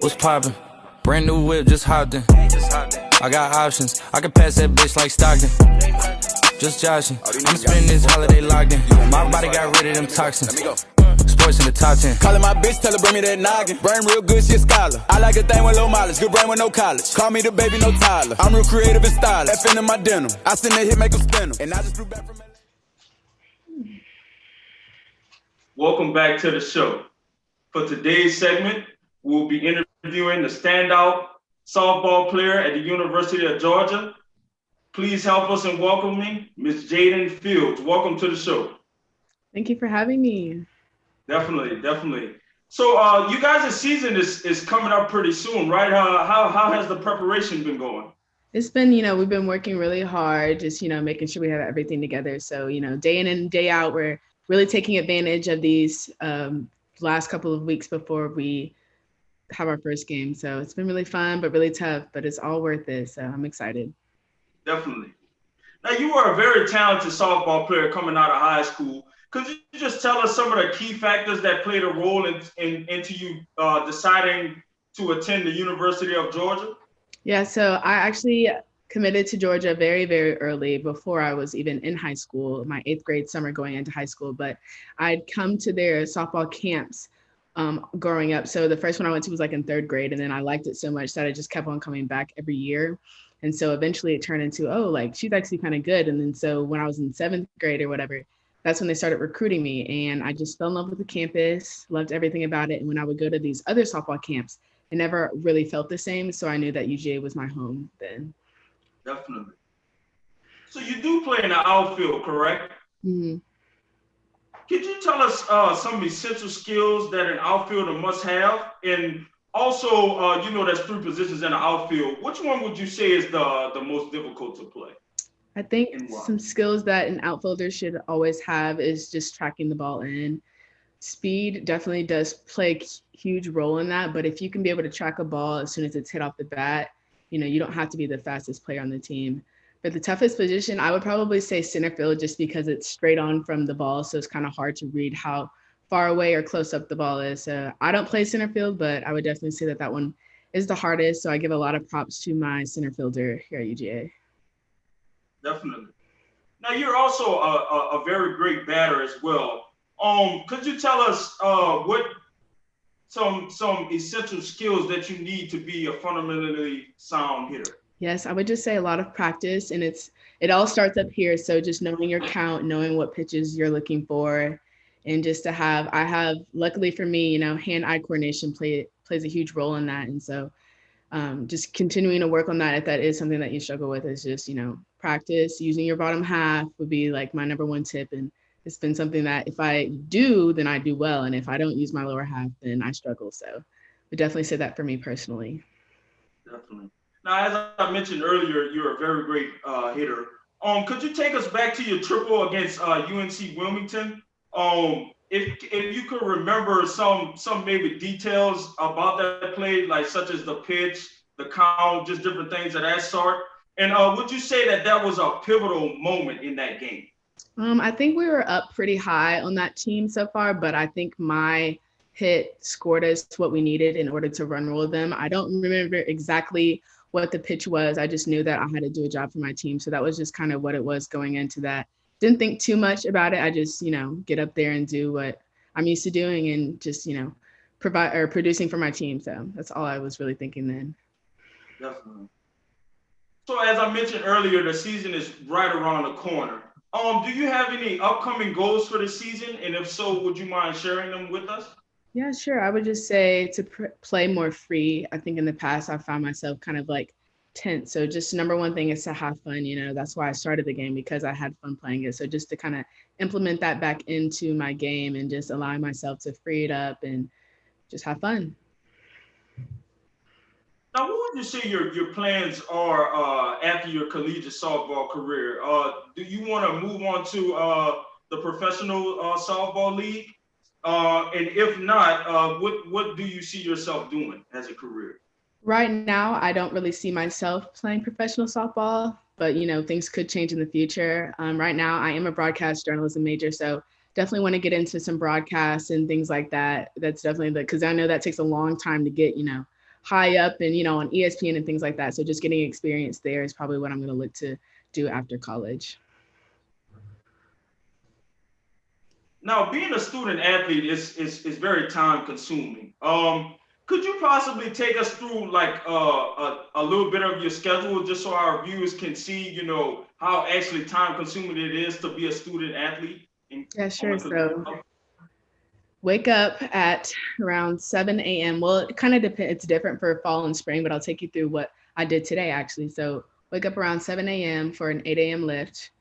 What's poppin'? Brand new whip, just hopped in. I got options. I can pass that bitch like Stockton. Just joshing. I'm spending this holiday locked in. My body got rid of them toxins. Sports in the top 10. Callin' my bitch, tell her bring me that noggin. Brain real good, she a scholar. I like a thing with low mileage, good brain with no college. Call me the baby, no Tyler. I'm real creative and stylish. FN in my denim. I send that hit, make them spin 'em. And I just flew back from LA. Welcome back to the show. For today's segment, we'll be interviewing the standout softball player at the University of Georgia. Please help us in welcoming Ms. Jaiden Fields. Welcome to the show. Thank you for having me. Definitely. So you guys' season is coming up pretty soon, right? How has the preparation been going? It's been, we've been working really hard, just, making sure we have everything together. So, day in and day out, we're really taking advantage of these last couple of weeks before we have our first game. So it's been really fun, but really tough, but it's all worth it. So I'm excited. Definitely. Now, you were a very talented softball player coming out of high school. Could you just tell us some of the key factors that played a role into you deciding to attend the University of Georgia? Yeah, so I actually committed to Georgia very, very early before I was even in high school, my 8th grade summer going into high school. But I'd come to their softball camps growing up. So the first one I went to was like in 3rd grade. And then I liked it so much that I just kept on coming back every year. And so eventually it turned into, she's actually kind of good. And then so when I was in 7th grade or whatever, that's when they started recruiting me. And I just fell in love with the campus, loved everything about it. And when I would go to these other softball camps, it never really felt the same. So I knew that UGA was my home then. Definitely. So you do play in the outfield, correct? Mm-hmm. Could you tell us some essential skills that an outfielder must have? And also, there's 3 positions in the outfield. Which one would you say is the most difficult to play? I think some skills that an outfielder should always have is just tracking the ball in. Speed definitely does play a huge role in that, but if you can be able to track a ball as soon as it's hit off the bat, you don't have to be the fastest player on the team. But the toughest position, I would probably say center field, just because it's straight on from the ball, so it's kind of hard to read how far away or close up the ball is. So I don't play center field, but I would definitely say that one is the hardest, so I give a lot of props to my center fielder here at UGA. Definitely. Now, you're also a very great batter as well. Could you tell us what some essential skills that you need to be a fundamentally sound hitter? Yes, I would just say a lot of practice, and it all starts up here. So just knowing your count, knowing what pitches you're looking for, and just I have, luckily for me, hand-eye coordination plays a huge role in that. And so just continuing to work on that, if that is something that you struggle with, is just, practice. Using your bottom half would be like my number 1 tip. And it's been something that if I do, then I do well. And if I don't use my lower half, then I struggle. So I would definitely say that for me personally. Definitely. Now, as I mentioned earlier, you're a very great hitter. Could you take us back to your triple against UNC Wilmington? If you could remember some maybe details about that play, like such as the pitch, the count, just different things of that sort. And would you say that was a pivotal moment in that game? I think we were up pretty high on that team so far, but I think my hit scored us what we needed in order to run roll them. I don't remember exactly what the pitch was. I just knew that I had to do a job for my team. So that was just kind of what it was going into that. Didn't think too much about it. I just, get up there and do what I'm used to doing and just, provide or producing for my team. So that's all I was really thinking then. Definitely. So as I mentioned earlier, the season is right around the corner. Do you have any upcoming goals for the season? And if so, would you mind sharing them with us? Yeah, sure. I would just say to play more free. I think in the past, I found myself kind of like tense. So just number 1 thing is to have fun. That's why I started the game, because I had fun playing it. So just to kind of implement that back into my game and just allow myself to free it up and just have fun. Now, what would you say your plans are after your collegiate softball career? Do you want to move on to the professional softball league? And if not, what do you see yourself doing as a career? Right now, I don't really see myself playing professional softball, but, things could change in the future. Right now, I am a broadcast journalism major, so definitely want to get into some broadcasts and things like that. That's definitely because I know that takes a long time to get, high up and, on ESPN and things like that. So just getting experience there is probably what I'm going to look to do after college. Now, being a student athlete is very time consuming. Could you possibly take us through like a little bit of your schedule just so our viewers can see, how actually time consuming it is to be a student athlete? Yeah, sure. So wake up at around 7 a.m. Well, it kind of depends. It's different for fall and spring, but I'll take you through what I did today actually. So wake up around 7 a.m. for an 8 a.m. lift.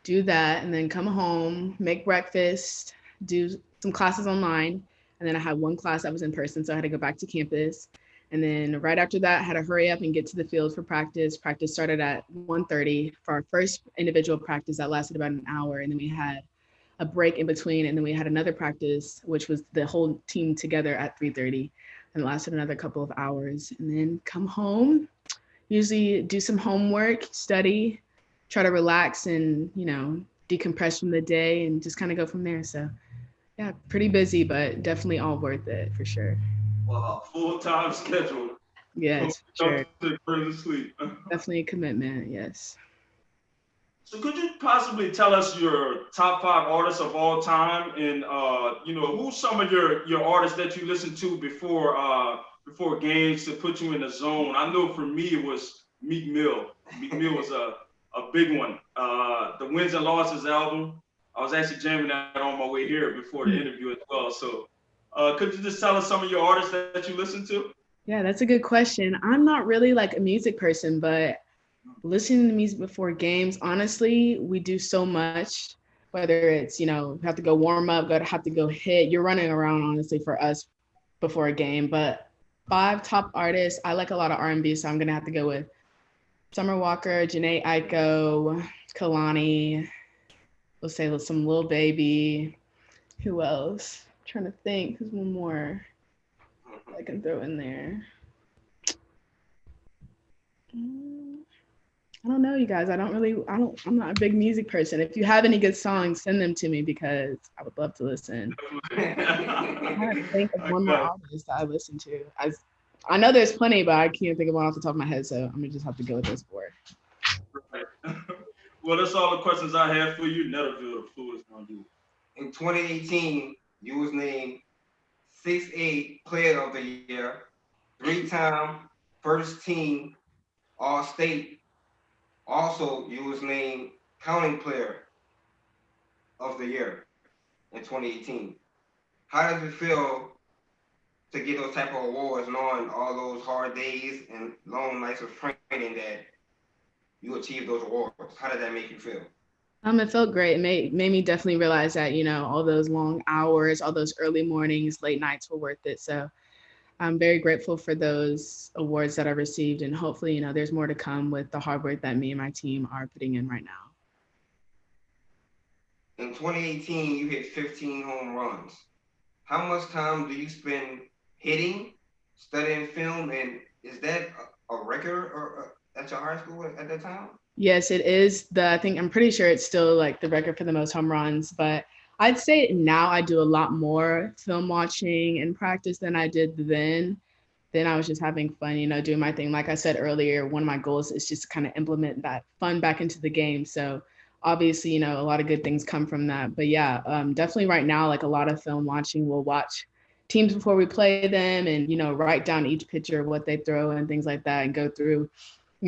Do that, and then come home, make breakfast, do some classes online. And then I had one class that was in person, so I had to go back to campus. And then right after that, I had to hurry up and get to the field for practice. Practice started at 1:30 for our first individual practice that lasted about an hour. And then we had a break in between. And then we had another practice, which was the whole team together at 3:30 and lasted another couple of hours. And then come home, usually do some homework, study, try to relax and, decompress from the day and just kind of go from there. So yeah, pretty busy, but definitely all worth it for sure. Wow, full-time schedule. Yes, sure. Sleep. Definitely a commitment, yes. So could you possibly tell us your top 5 artists of all time and, who's some of your artists that you listen to before games to put you in the zone? I know for me it was Meek Mill. Meek Mill was a big one. The Wins and Losses album, I was actually jamming that on my way here before the interview as well. So could you just tell us some of your artists that you listen to? Yeah, that's a good question. I'm not really like a music person, but listening to music before games, honestly, we do so much, whether it's, have to go warm up, have to go hit. You're running around, honestly, for us before a game. But 5 top artists, I like a lot of R&B, so I'm going to have to go with Summer Walker, Janae Aiko, Kalani, we'll say some Lil Baby. Who else? I'm trying to think. Who's one more I can throw in there? I don't know, you guys. I'm not a big music person. If you have any good songs, send them to me because I would love to listen. I have to think of one more artist that I listen to. I know there's plenty, but I can't think of one off the top of my head, so I'm gonna just have to go with this 4. Right. Well, that's all the questions I have for you. Netterville, the floor is on you. In 2018, you was named 6A Player of the Year, 3-time First Team All-State. Also, you was named Counting Player of the Year in 2018. How does it feel to get those type of awards, knowing all those hard days and long nights of training that you achieved those awards? How did that make you feel? It felt great. It made me definitely realize that, all those long hours, all those early mornings, late nights were worth it. So I'm very grateful for those awards that I received. And hopefully, there's more to come with the hard work that me and my team are putting in right now. In 2018, you hit 15 home runs. How much time do you spend hitting, studying film, and is that a record or at your high school at that time? Yes, it is. I'm pretty sure it's still like the record for the most home runs, but I'd say now I do a lot more film watching and practice than I did then. Then I was just having fun, doing my thing. Like I said earlier, one of my goals is just to kind of implement that fun back into the game. So obviously, a lot of good things come from that. But yeah, definitely right now, like a lot of film watching, we'll watch teams before we play them and, write down each pitcher, what they throw and things like that and go through,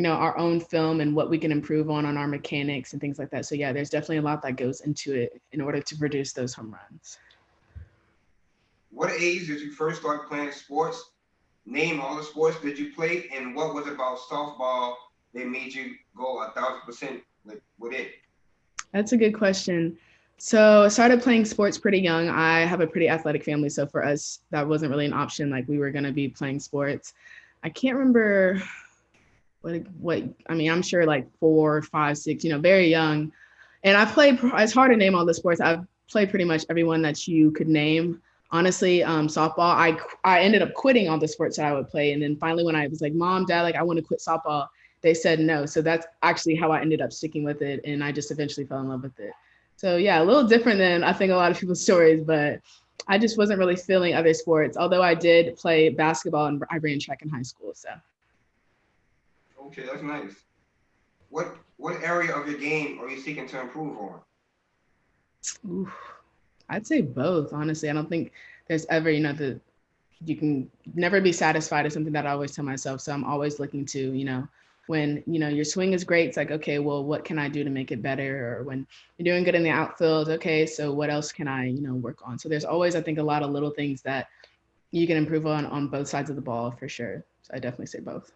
our own film and what we can improve on our mechanics and things like that. So yeah, there's definitely a lot that goes into it in order to produce those home runs. What age did you first start playing sports? Name all the sports that you played, and what was it about softball that made you go 1,000% with it? That's a good question. So I started playing sports pretty young. I have a pretty athletic family, so for us, that wasn't really an option. Like we were going to be playing sports. I can't remember I'm sure like 4, 5, 6, very young. And I played, it's hard to name all the sports. I've played pretty much everyone that you could name. Honestly, softball, I ended up quitting all the sports that I would play. And then finally when I was like, Mom, Dad, I want to quit softball, they said no. So that's actually how I ended up sticking with it. And I just eventually fell in love with it. So yeah, a little different than I think a lot of people's stories, but I just wasn't really feeling other sports, although I did play basketball and I ran track in high school. So. Okay, that's nice. What area of your game are you seeking to improve on? Oof. I'd say both, honestly. I don't think there's ever, you can never be satisfied is something that I always tell myself. So I'm always looking to, when, your swing is great, it's like, okay, well, what can I do to make it better? Or when you're doing good in the outfield, okay, so what else can I, work on? So there's always, I think, a lot of little things that you can improve on both sides of the ball for sure. So I definitely say both.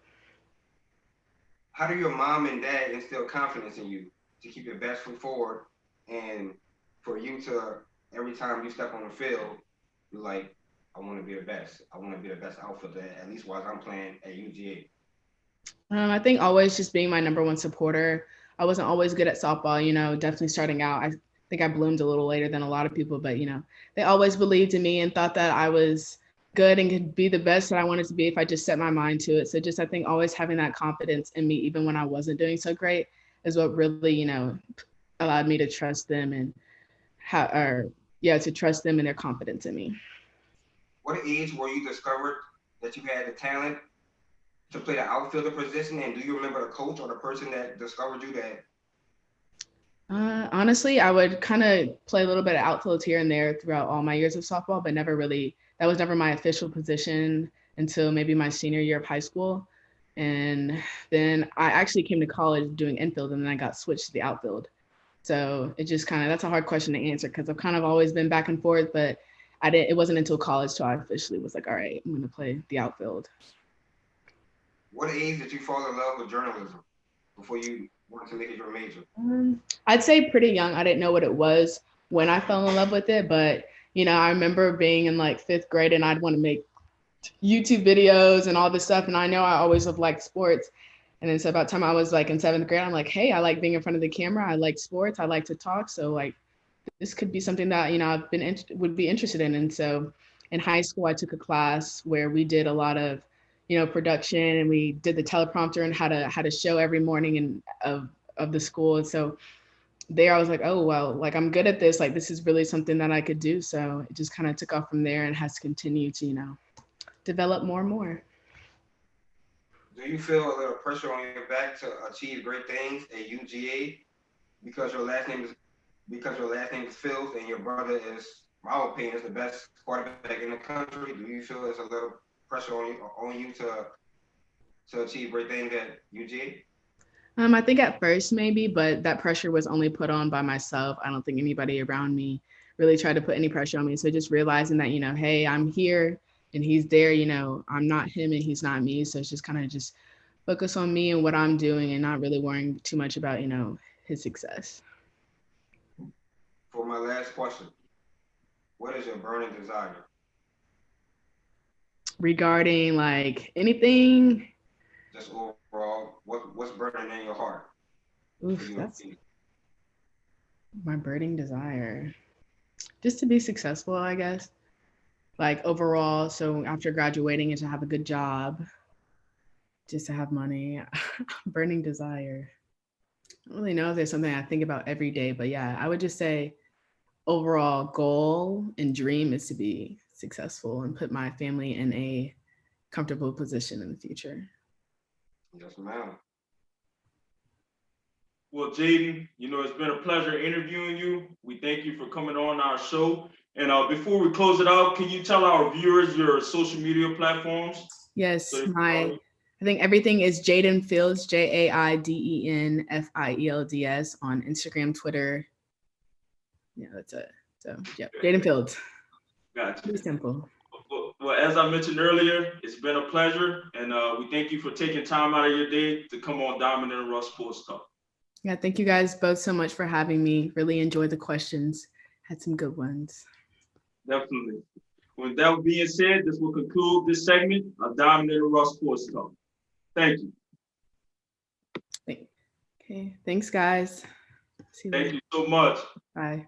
How do your mom and dad instill confidence in you to keep your best foot forward and for you to, every time you step on the field, you're like, I want to be the best. I want to be the best outfielder, at least while I'm playing at UGA. I think always just being my number one supporter. I wasn't always good at softball, definitely starting out. I think I bloomed a little later than a lot of people, but, they always believed in me and thought that I was good and could be the best that I wanted to be if I just set my mind to it. So just, I think always having that confidence in me, even when I wasn't doing so great, is what really, allowed me to trust them and to trust them and their confidence in me. What age were you discovered that you had the talent to play the outfielder position? And do you remember the coach or the person that discovered you that? Honestly, I would kind of play a little bit of outfield here and there throughout all my years of softball, but that was never my official position until maybe my senior year of high school. And then I actually came to college doing infield and then I got switched to the outfield. So it just that's a hard question to answer because I've kind of always been back and forth, but it wasn't until college till I officially was like, all right, I'm going to play the outfield. What age did you fall in love with journalism before you wanted to make it your major? I'd say pretty young. I didn't know what it was when I fell in love with it, but I remember being in like 5th grade and I'd want to make YouTube videos and all this stuff. And I know I always have liked sports. And then so about the time I was like in 7th grade, I'm like, hey, I like being in front of the camera. I like sports. I like to talk. So like, this could be something that, I've would be interested in. And so in high school, I took a class where we did a lot of, production and we did the teleprompter and how to show every morning of the school. And so there I was like, oh, well, like I'm good at this. Like, this is really something that I could do. So it just kind of took off from there and has continued to, develop more and more. Do you feel a little pressure on your back to achieve great things at UGA because your last name is Fields and your brother is, in my opinion, is the best quarterback in the country? Do you feel there's a little pressure on you to achieve great things at UGA? I think at first maybe, but that pressure was only put on by myself. I don't think anybody around me really tried to put any pressure on me. So just realizing that, hey, I'm here and he's there, I'm not him and he's not me. So it's just kind of just focus on me and what I'm doing and not really worrying too much about, his success. For my last question, what is your burning desire? Regarding like anything? Just overall, what's burning in your heart? Oof, that's my burning desire. Just to be successful, I guess. Like overall, so after graduating and to have a good job, just to have money, burning desire. I don't really know if there's something I think about every day, but yeah, I would just say overall goal and dream is to be successful and put my family in a comfortable position in the future. Yes, ma'am. Well, Jaiden, it's been a pleasure interviewing you. We thank you for coming on our show. And before we close it out, can you tell our viewers your social media platforms? Yes, I think everything is Jaiden Fields, JAIDEN FIELDS on Instagram, Twitter. Yeah, that's it. So yeah, Jaiden Fields. Gotcha. Pretty simple. Well, as I mentioned earlier, it's been a pleasure, and we thank you for taking time out of your day to come on Diamond and Rush Sports Talk. Yeah, thank you guys both so much for having me. Really enjoyed the questions. Had some good ones. Definitely. With that being said, this will conclude this segment of Diamond and Rush Sports Talk. Thank you. Okay, thanks guys. See you later. Thank you so much. Bye.